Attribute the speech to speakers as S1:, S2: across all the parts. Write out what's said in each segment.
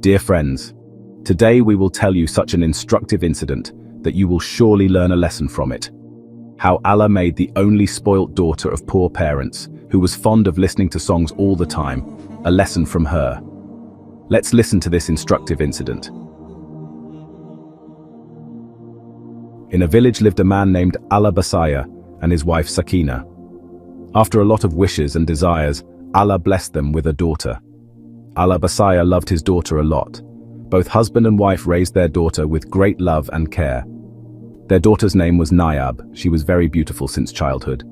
S1: Dear friends, today we will tell you such an instructive incident that you will surely learn a lesson from it. How Allah made the only spoilt daughter of poor parents, who was fond of listening to songs all the time, a lesson from her. Let's listen to this instructive incident. In a village lived a man named Allah Basaya and his wife Sakina. After a lot of wishes and desires, Allah blessed them with a daughter. Allah Basaya loved his daughter a lot. Both husband and wife raised their daughter with great love and care. Their daughter's name was Nayab. She was very beautiful since childhood.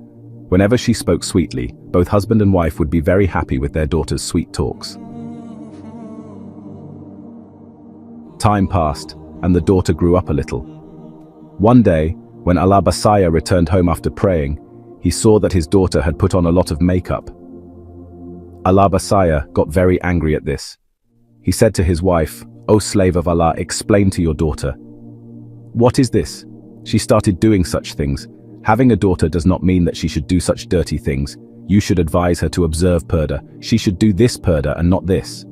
S1: Whenever she spoke sweetly, both husband and wife would be very happy with their daughter's sweet talks. Time passed, and the daughter grew up a little. One day, when Allah Basaya returned home after praying, he saw that his daughter had put on a lot of makeup. Allah Basaya got very angry at this. He said to his wife, "O slave of Allah, explain to your daughter. What is this? She started doing such things. Having a daughter does not mean that she should do such dirty things. You should advise her to observe purdah. She should do this purdah and not this."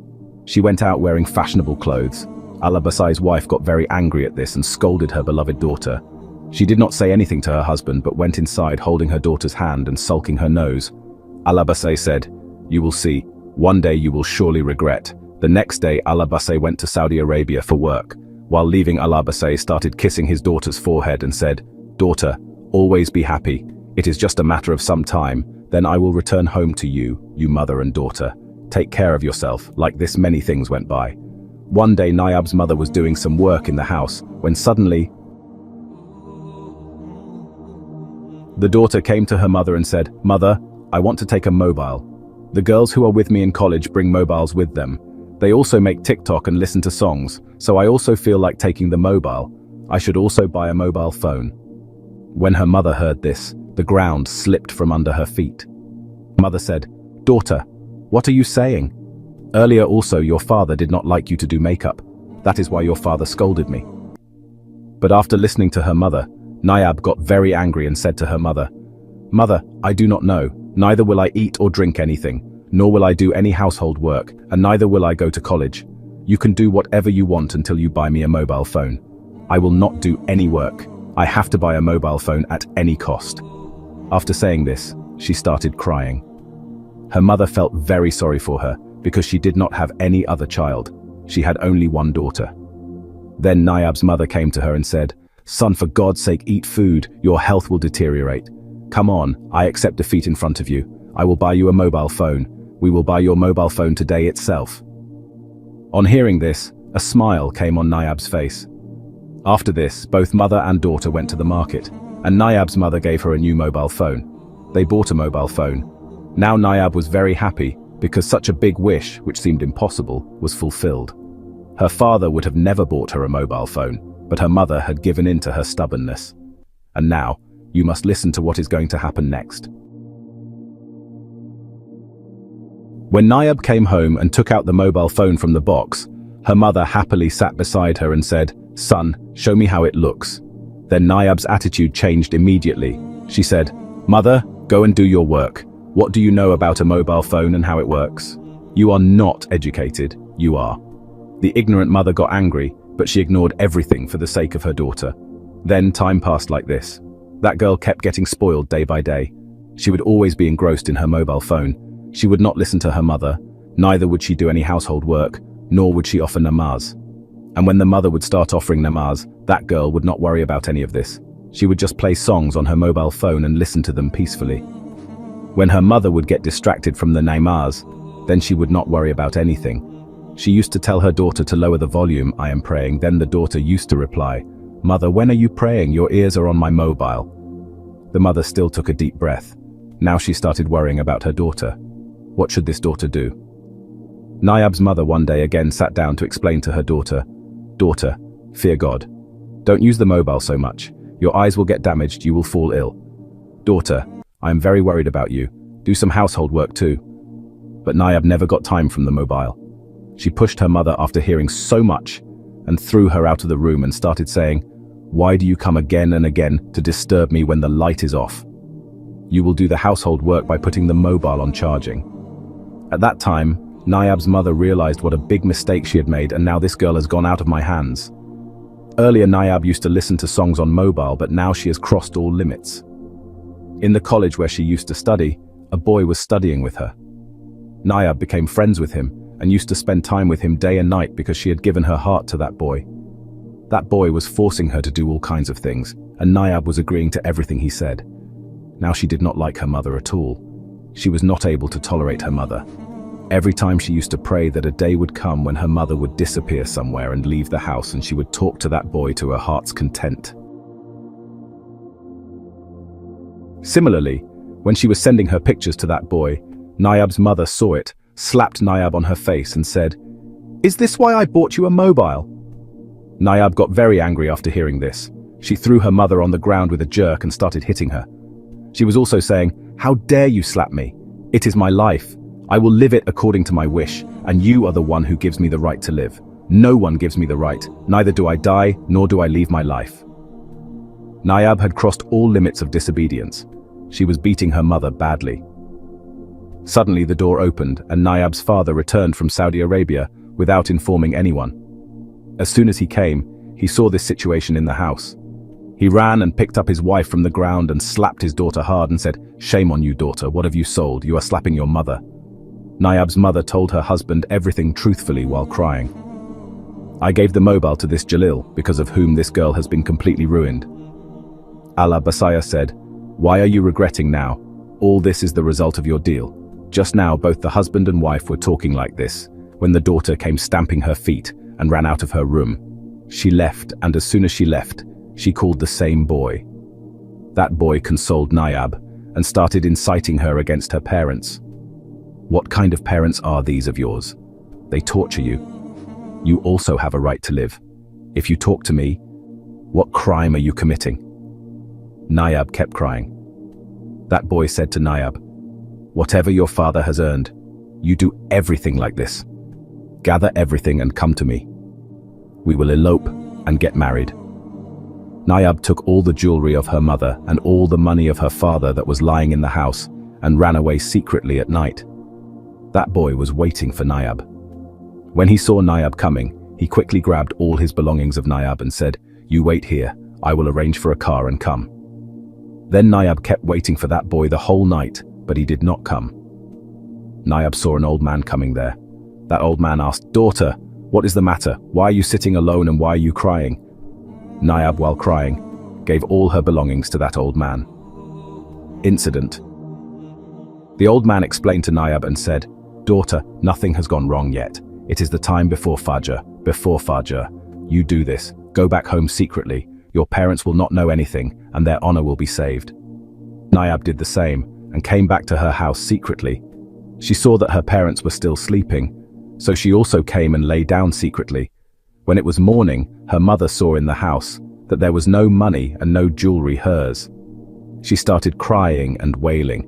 S1: She went out wearing fashionable clothes. Allah Basaya's wife got very angry at this and scolded her beloved daughter. She did not say anything to her husband but went inside holding her daughter's hand and sulking her nose. Allah Basaya said, "You will see. One day you will surely regret." The next day Allah Basaya went to Saudi Arabia for work. While leaving, Allah Basaya started kissing his daughter's forehead and said, "Daughter, always be happy. It is just a matter of some time. Then I will return home to you, you mother and daughter. Take care of yourself." Like this, many things went by. One day Nayab's mother was doing some work in the house when suddenly the daughter came to her mother and said, "Mother, I want to take a mobile. The girls who are with me in college bring mobiles with them. They also make TikTok and listen to songs, so I also feel like taking the mobile. I should also buy a mobile phone." When her mother heard this, the ground slipped from under her feet. Mother said, "Daughter, what are you saying? Earlier also your father did not like you to do makeup. That is why your father scolded me." But after listening to her mother, Nayab got very angry and said to her mother, "Mother, I do not know. Neither will I eat or drink anything, nor will I do any household work, and neither will I go to college. You can do whatever you want until you buy me a mobile phone. I will not do any work. I have to buy a mobile phone at any cost." After saying this, she started crying. Her mother felt very sorry for her because she did not have any other child. She had only one daughter. Then Nayab's mother came to her and said, "Son, for God's sake, eat food. Your health will deteriorate. Come on, I accept defeat in front of you. I will buy you a mobile phone. We will buy your mobile phone today itself." On hearing this, a smile came on Nayab's face. After this, both mother and daughter went to the market, and Nayab's mother gave her a new mobile phone. They bought a mobile phone. Now Nayab was very happy because such a big wish, which seemed impossible, was fulfilled. Her father would have never bought her a mobile phone, but her mother had given in to her stubbornness. And now, you must listen to what is going to happen next. When Nayab came home and took out the mobile phone from the box, her mother happily sat beside her and said, "Son, show me how it looks." Then Nayab's attitude changed immediately. She said, "Mother, go and do your work. What do you know about a mobile phone and how it works? You are not educated, you are." The ignorant mother got angry, but she ignored everything for the sake of her daughter. Then time passed like this. That girl kept getting spoiled day by day. She would always be engrossed in her mobile phone. She would not listen to her mother, neither would she do any household work, nor would she offer namaz. And when the mother would start offering namaz, that girl would not worry about any of this. She would just play songs on her mobile phone and listen to them peacefully. When her mother would get distracted from the namaz, then she would not worry about anything. She used to tell her daughter to lower the volume, "I am praying." Then the daughter used to reply, "Mother, when are you praying? Your ears are on my mobile." The mother still took a deep breath. Now she started worrying about her daughter. What should this daughter do? Nayab's mother one day again sat down to explain to her daughter, "Daughter, fear God. Don't use the mobile so much. Your eyes will get damaged, you will fall ill. Daughter, I am very worried about you. Do some household work too." But Nayab never got time from the mobile. She pushed her mother after hearing so much and threw her out of the room and started saying, "Why do you come again and again to disturb me when the light is off? You will do the household work by putting the mobile on charging." At that time, Nayab's mother realized what a big mistake she had made, and now this girl has gone out of my hands. Earlier, Nayab used to listen to songs on mobile, but now she has crossed all limits. In the college where she used to study, a boy was studying with her. Nayab became friends with him and used to spend time with him day and night because she had given her heart to that boy. That boy was forcing her to do all kinds of things, and Nayab was agreeing to everything he said. Now she did not like her mother at all. She was not able to tolerate her mother. Every time she used to pray that a day would come when her mother would disappear somewhere and leave the house, and she would talk to that boy to her heart's content. Similarly, when she was sending her pictures to that boy, Nayab's mother saw it, slapped Nayab on her face and said, "Is this why I bought you a mobile?" Nayab got very angry after hearing this. She threw her mother on the ground with a jerk and started hitting her. She was also saying, "How dare you slap me? It is my life. I will live it according to my wish, and you are the one who gives me the right to live. No one gives me the right, neither do I die, nor do I leave my life." Nayab had crossed all limits of disobedience. She was beating her mother badly. Suddenly the door opened and Nayab's father returned from Saudi Arabia without informing anyone. As soon as he came, he saw this situation in the house. He ran and picked up his wife from the ground and slapped his daughter hard and said, "Shame on you, daughter, what have you sold? You are slapping your mother." Nayab's mother told her husband everything truthfully while crying. "I gave the mobile to this Jalil, because of whom this girl has been completely ruined." Allah Basaya said, "Why are you regretting now? All this is the result of your deal." Just now both the husband and wife were talking like this, when the daughter came stamping her feet and ran out of her room. She left, and as soon as she left, she called the same boy. That boy consoled Nayab and started inciting her against her parents. What kind of parents are these of yours? They torture you. You also have a right to live. If you talk to me, what crime are you committing? Nayab kept crying. That boy said to Nayab, "Whatever your father has earned, you do everything like this. Gather everything and come to me. We will elope and get married." Nayab took all the jewelry of her mother and all the money of her father that was lying in the house and ran away secretly at night. That boy was waiting for Nayab. When he saw Nayab coming, he quickly grabbed all his belongings of Nayab and said, "You wait here, I will arrange for a car and come." Then Nayab kept waiting for that boy the whole night, but he did not come. Nayab saw an old man coming there. That old man asked, "Daughter, what is the matter? Why are you sitting alone and why are you crying?" Nayab, while crying, gave all her belongings to that old man. Incident. The old man explained to Nayab and said, "Daughter, nothing has gone wrong yet. It is the time before Fajr. Before Fajr, you do this. Go back home secretly. Your parents will not know anything, and their honor will be saved." Nayab did the same, and came back to her house secretly. She saw that her parents were still sleeping, so she also came and lay down secretly. When it was morning, her mother saw in the house that there was no money and no jewelry hers. She started crying and wailing,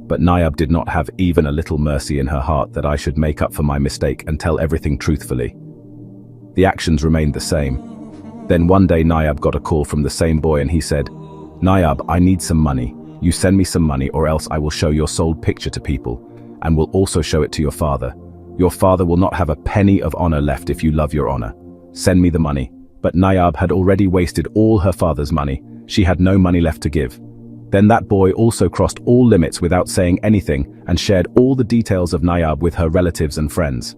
S1: but Nayab did not have even a little mercy in her heart that I should make up for my mistake and tell everything truthfully. The actions remained the same. Then one day Nayab got a call from the same boy and he said, "Nayab, I need some money. You send me some money or else I will show your sold picture to people and will also show it to your father. Your father will not have a penny of honor left if you love your honor. Send me the money." But Nayab had already wasted all her father's money. She had no money left to give. Then that boy also crossed all limits without saying anything and shared all the details of Nayab with her relatives and friends.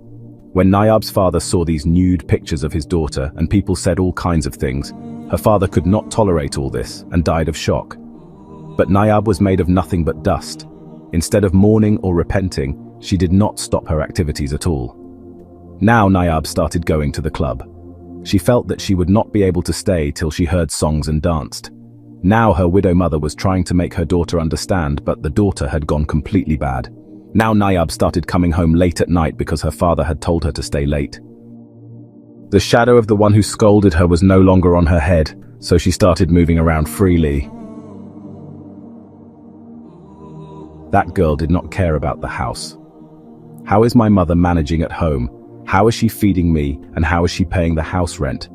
S1: When Nayab's father saw these nude pictures of his daughter and people said all kinds of things, her father could not tolerate all this and died of shock. But Nayab was made of nothing but dust. Instead of mourning or repenting, she did not stop her activities at all. Now Nayab started going to the club. She felt that she would not be able to stay till she heard songs and danced. Now her widow mother was trying to make her daughter understand, but the daughter had gone completely bad. Now Nayab started coming home late at night because her father had told her to stay late. The shadow of the one who scolded her was no longer on her head, so she started moving around freely. That girl did not care about the house. How is my mother managing at home? How is she feeding me, and how is she paying the house rent?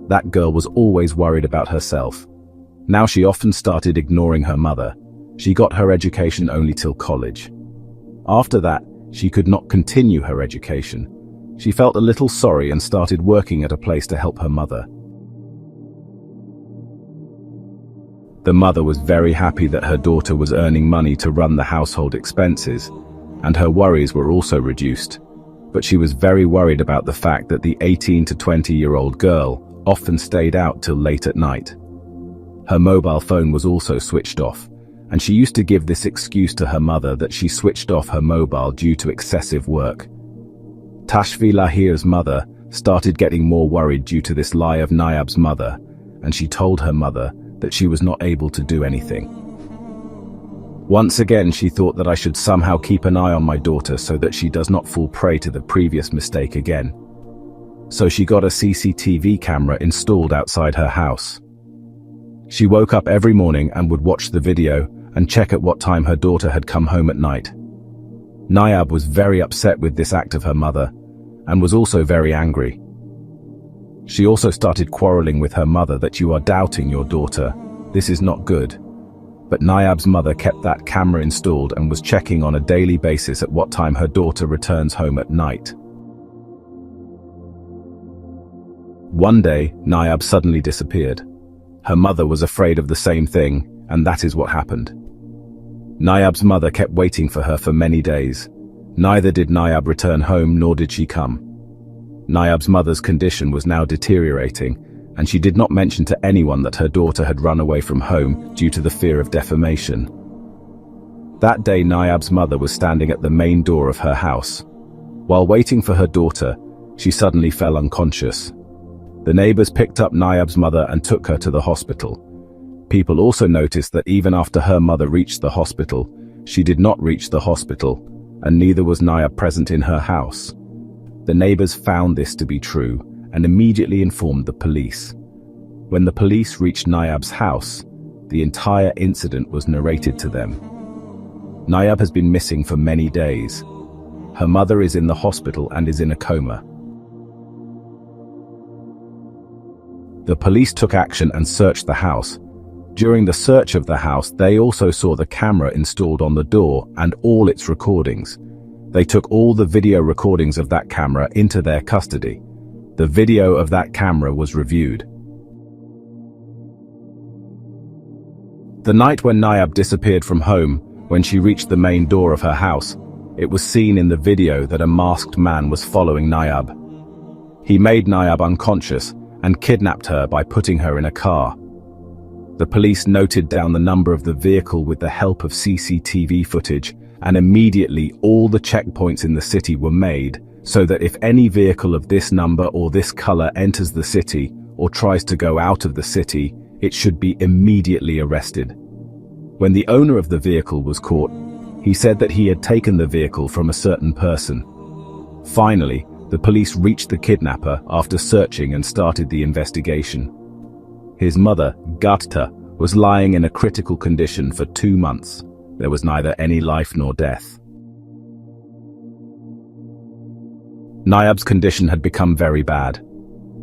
S1: That girl was always worried about herself. Now she often started ignoring her mother. She got her education only till college. After that, She could not continue her education. She felt a little sorry and started working at a place to help her mother. The mother was very happy that her daughter was earning money to run the household expenses, and her worries were also reduced. But she was very worried about the fact that the 18 to 20-year-old girl often stayed out till late at night. Her mobile phone was also switched off, and she used to give this excuse to her mother that she switched off her mobile due to excessive work. Tashvi Lahir's mother started getting more worried due to this lie of Nayab's mother, and she told her mother that she was not able to do anything. Once again, she thought that I should somehow keep an eye on my daughter so that she does not fall prey to the previous mistake again. So she got a CCTV camera installed outside her house. She woke up every morning and would watch the video and check at what time her daughter had come home at night. Nayab was very upset with this act of her mother and was also very angry. She also started quarreling with her mother that you are doubting your daughter. This is not good. But Nayab's mother kept that camera installed and was checking on a daily basis at what time her daughter returns home at night. One day, Nayab suddenly disappeared. Her mother was afraid of the same thing, and that is what happened. Nayab's mother kept waiting for her for many days. Neither did Nayab return home, nor did she come. Nayab's mother's condition was now deteriorating, and she did not mention to anyone that her daughter had run away from home due to the fear of defamation. That day, Nayab's mother was standing at the main door of her house. While waiting for her daughter, she suddenly fell unconscious. The neighbors picked up Nayab's mother and took her to the hospital. People also noticed that even after her mother reached the hospital, she did not reach the hospital, and neither was Nayab present in her house. The neighbors found this to be true and immediately informed the police. When the police reached Nayab's house, the entire incident was narrated to them. Nayab has been missing for many days. Her mother is in the hospital and is in a coma. The police took action and searched the house. During the search of the house, they also saw the camera installed on the door and all its recordings. They took all the video recordings of that camera into their custody. The video of that camera was reviewed. The night when Nayab disappeared from home, when she reached the main door of her house, it was seen in the video that a masked man was following Nayab. He made Nayab unconscious and kidnapped her by putting her in a car. The police noted down the number of the vehicle with the help of CCTV footage, and immediately all the checkpoints in the city were made so that if any vehicle of this number or this color enters the city or tries to go out of the city, it should be immediately arrested. When the owner of the vehicle was caught, he said that he had taken the vehicle from a certain person. Finally, the police reached the kidnapper after searching and started the investigation. His mother, Gatta, was lying in a critical condition for 2 months. There was neither any life nor death. Nayab's condition had become very bad.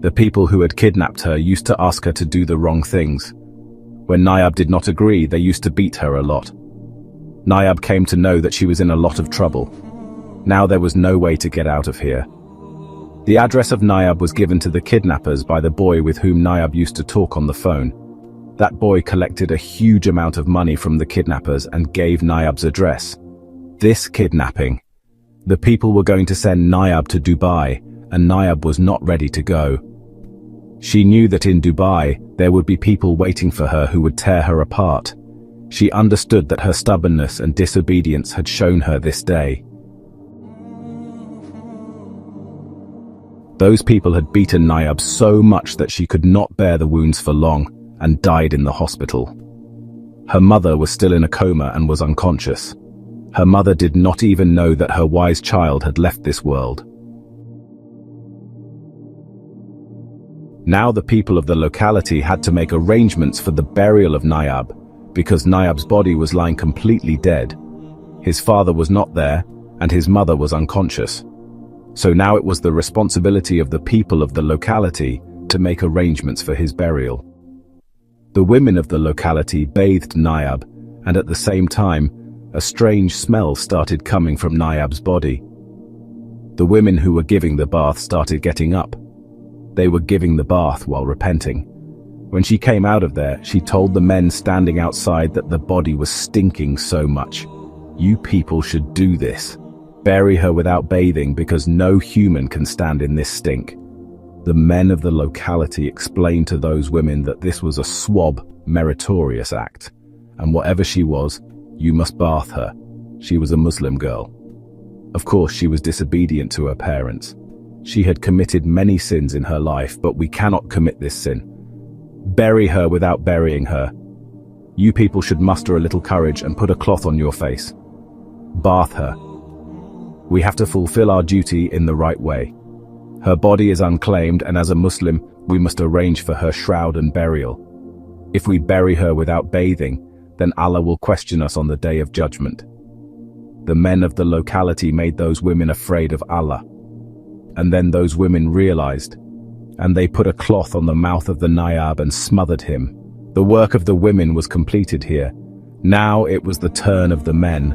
S1: The people who had kidnapped her used to ask her to do the wrong things. When Nayab did not agree, they used to beat her a lot. Nayab came to know that she was in a lot of trouble. Now there was no way to get out of here. The address of Nayab was given to the kidnappers by the boy with whom Nayab used to talk on the phone. That boy collected a huge amount of money from the kidnappers and gave Nayab's address. This kidnapping. The people were going to send Nayab to Dubai, and Nayab was not ready to go. She knew that in Dubai, there would be people waiting for her who would tear her apart. She understood that her stubbornness and disobedience had shown her this day. Those people had beaten Nayab so much that she could not bear the wounds for long and died in the hospital. Her mother was still in a coma and was unconscious. Her mother did not even know that her wise child had left this world. Now the people of the locality had to make arrangements for the burial of Nayab, because Nayab's body was lying completely dead. His father was not there, and his mother was unconscious. So now it was the responsibility of the people of the locality to make arrangements for his burial. The women of the locality bathed Nayab, and at the same time, a strange smell started coming from Nayab's body. The women who were giving the bath started getting up. They were giving the bath while repenting. When she came out of there, she told the men standing outside that the body was stinking so much. "You people should do this. Bury her without bathing because no human can stand in this stink." The men of the locality explained to those women that this was a swab, meritorious act, and whatever she was, you must bath her. She was a Muslim girl. Of course, she was disobedient to her parents. She had committed many sins in her life, but we cannot commit this sin. Bury her without burying her. You people should muster a little courage and put a cloth on your face. Bath her. We have to fulfill our duty in the right way. Her body is unclaimed, and as a Muslim, we must arrange for her shroud and burial. If we bury her without bathing, then Allah will question us on the Day of Judgment. The men of the locality made those women afraid of Allah. And then those women realized, and they put a cloth on the mouth of the Nayab and smothered him. The work of the women was completed here. Now it was the turn of the men.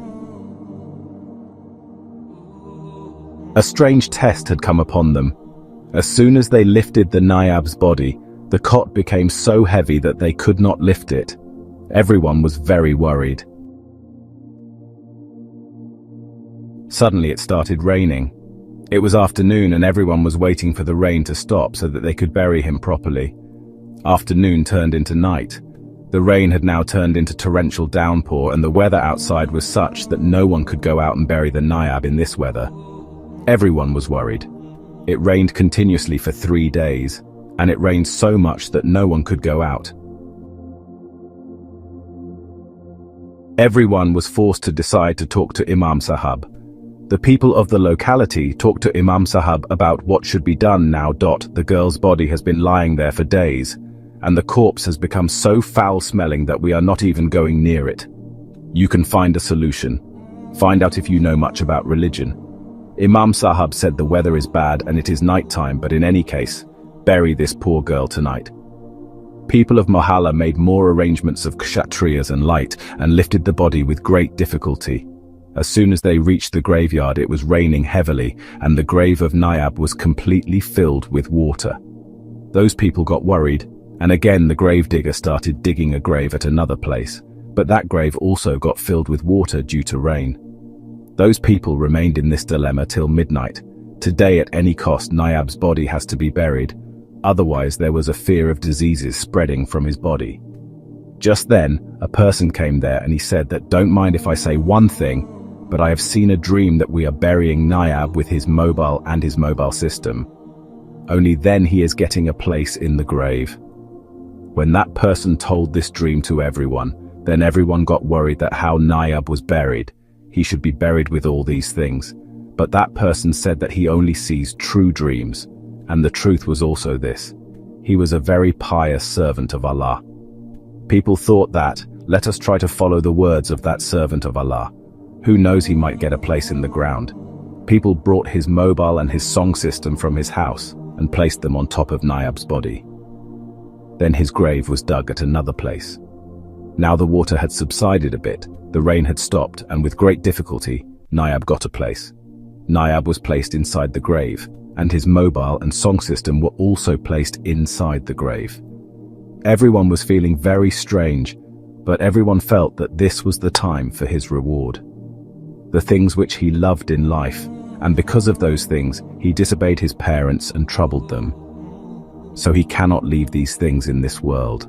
S1: A strange test had come upon them. As soon as they lifted the Nayab's body, the cot became so heavy that they could not lift it. Everyone was very worried. Suddenly it started raining. It was afternoon and everyone was waiting for the rain to stop so that they could bury him properly. Afternoon turned into night. The rain had now turned into torrential downpour, and the weather outside was such that no one could go out and bury the Nayab in this weather. Everyone was worried. It rained continuously for 3 days, and it rained so much that no one could go out. Everyone was forced to decide to talk to Imam Sahab. The people of the locality talked to Imam Sahab about what should be done now. The girl's body has been lying there for days, and the corpse has become so foul-smelling that we are not even going near it. You can find a solution. Find out if you know much about religion. Imam Sahab said the weather is bad and it is nighttime, but in any case, bury this poor girl tonight. People of Mohalla made more arrangements of kshatriyas and light and lifted the body with great difficulty. As soon as they reached the graveyard, it was raining heavily, and the grave of Nayab was completely filled with water. Those people got worried, and again the gravedigger started digging a grave at another place, but that grave also got filled with water due to rain. Those people remained in this dilemma till midnight. Today, at any cost, Nayab's body has to be buried, otherwise there was a fear of diseases spreading from his body. Just then, a person came there and he said that don't mind if I say one thing, but I have seen a dream that we are burying Nayab with his mobile and his mobile system. Only then he is getting a place in the grave. When that person told this dream to everyone, then everyone got worried that how Nayab was buried. He should be buried with all these things. But that person said that he only sees true dreams, and the truth was also this. He was a very pious servant of Allah. People thought that, let us try to follow the words of that servant of Allah. Who knows, he might get a place in the ground. People brought his mobile and his song system from his house and placed them on top of Nayab's body. Then his grave was dug at another place. Now the water had subsided a bit, the rain had stopped, and with great difficulty, Nayab got a place. Nayab was placed inside the grave, and his mobile and song system were also placed inside the grave. Everyone was feeling very strange, but everyone felt that this was the time for his reward. The things which he loved in life, and because of those things, he disobeyed his parents and troubled them. So he cannot leave these things in this world.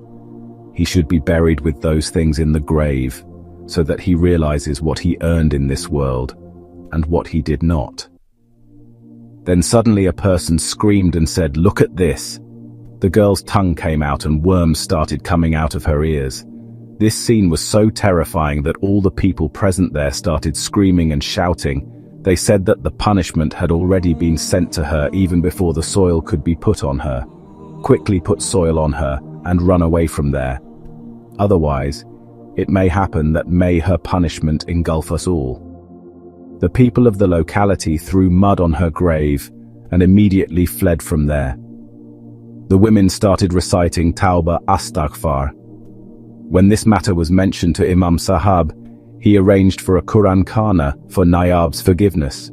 S1: He should be buried with those things in the grave, so that he realizes what he earned in this world, and what he did not. Then suddenly a person screamed and said, "Look at this." The girl's tongue came out and worms started coming out of her ears. This scene was so terrifying that all the people present there started screaming and shouting. They said that the punishment had already been sent to her even before the soil could be put on her. Quickly put soil on her and run away from there. Otherwise, it may happen that may her punishment engulf us all. The people of the locality threw mud on her grave and immediately fled from there. The women started reciting Tawbah Astaghfar. When this matter was mentioned to Imam Sahab, He arranged for a Quran Khana for Nayab's forgiveness.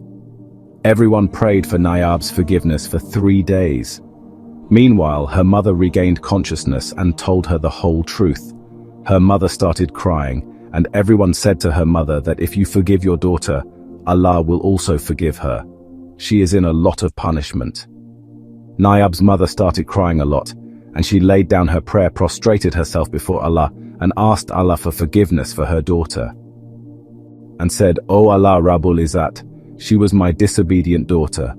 S1: Everyone prayed for Nayab's forgiveness for 3 days. Meanwhile, her mother regained consciousness and told her the whole truth. Her mother started crying, and everyone said to her mother that if you forgive your daughter, Allah will also forgive her. She is in a lot of punishment. Nayab's mother started crying a lot, and she laid down her prayer, prostrated herself before Allah, and asked Allah for forgiveness for her daughter. And said, "O Allah Rabbul Izzat, she was my disobedient daughter.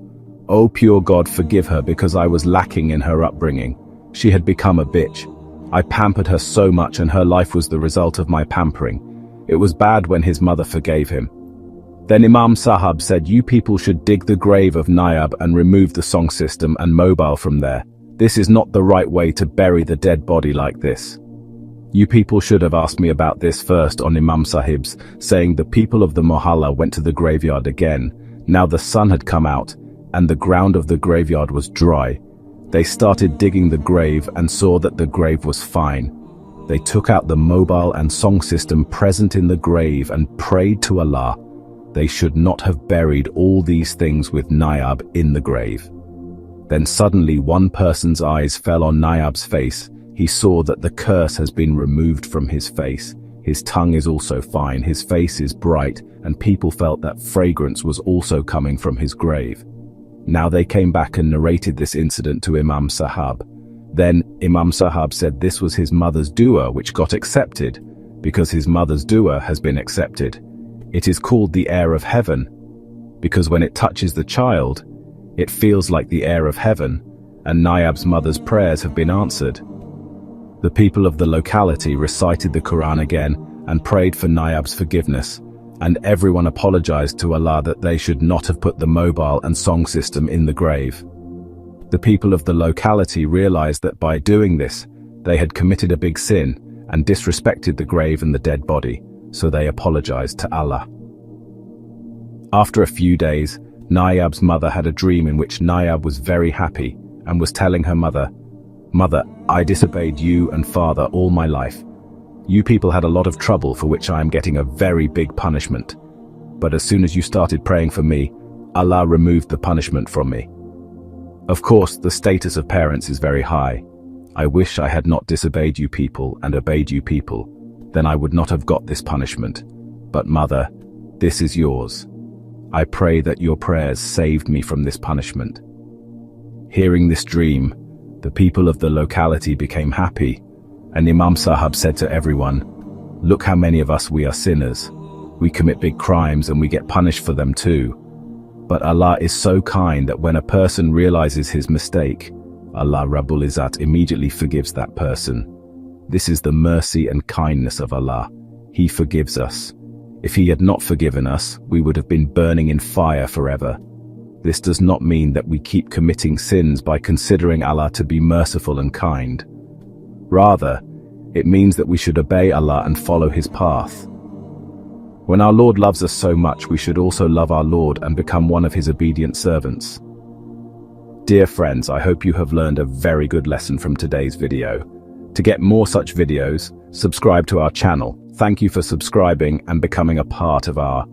S1: O pure God, forgive her because I was lacking in her upbringing. She had become a bitch. I pampered her so much and her life was the result of my pampering. It was bad when his mother forgave him." Then Imam Sahab said, "You people should dig the grave of Nayab and remove the song system and mobile from there. This is not the right way to bury the dead body like this. You people should have asked me about this first." On Imam Sahib's saying, the people of the Mohalla went to the graveyard again. Now the sun had come out and the ground of the graveyard was dry. They started digging the grave and saw that the grave was fine. They took out the mobile and song system present in the grave and prayed to Allah. They should not have buried all these things with Nayab in the grave. Then suddenly one person's eyes fell on Nayab's face. He saw that the curse has been removed from his face. His tongue is also fine, his face is bright, and people felt that fragrance was also coming from his grave. Now they came back and narrated this incident to Imam Sahab. Then Imam Sahab said this was his mother's dua which got accepted. Because his mother's dua has been accepted. It is called the air of heaven, because when it touches the child, it feels like the air of heaven, and Nayab's mother's prayers have been answered. The people of the locality recited the Quran again and prayed for Nayab's forgiveness, and everyone apologized to Allah that they should not have put the mobile and song system in the grave. The people of the locality realized that by doing this, they had committed a big sin and disrespected the grave and the dead body, so they apologized to Allah. After a few days, Nayab's mother had a dream in which Nayab was very happy and was telling her mother, "Mother, I disobeyed you and father all my life. You people had a lot of trouble for which I am getting a very big punishment. But as soon as you started praying for me, Allah removed the punishment from me. Of course, the status of parents is very high. I wish I had not disobeyed you people and obeyed you people. Then I would not have got this punishment. But mother, this is yours. I pray that your prayers saved me from this punishment." Hearing this dream, the people of the locality became happy, and Imam Sahab said to everyone, "Look how many of us we are sinners. We commit big crimes and we get punished for them too. But Allah is so kind that when a person realizes his mistake, Allah Rabbul Izzat immediately forgives that person. This is the mercy and kindness of Allah. He forgives us. If He had not forgiven us, we would have been burning in fire forever. This does not mean that we keep committing sins by considering Allah to be merciful and kind. Rather, it means that we should obey Allah and follow His path. When our Lord loves us so much, we should also love our Lord and become one of His obedient servants. Dear friends, I hope you have learned a very good lesson from today's video. To get more such videos, subscribe to our channel. Thank you for subscribing and becoming a part of our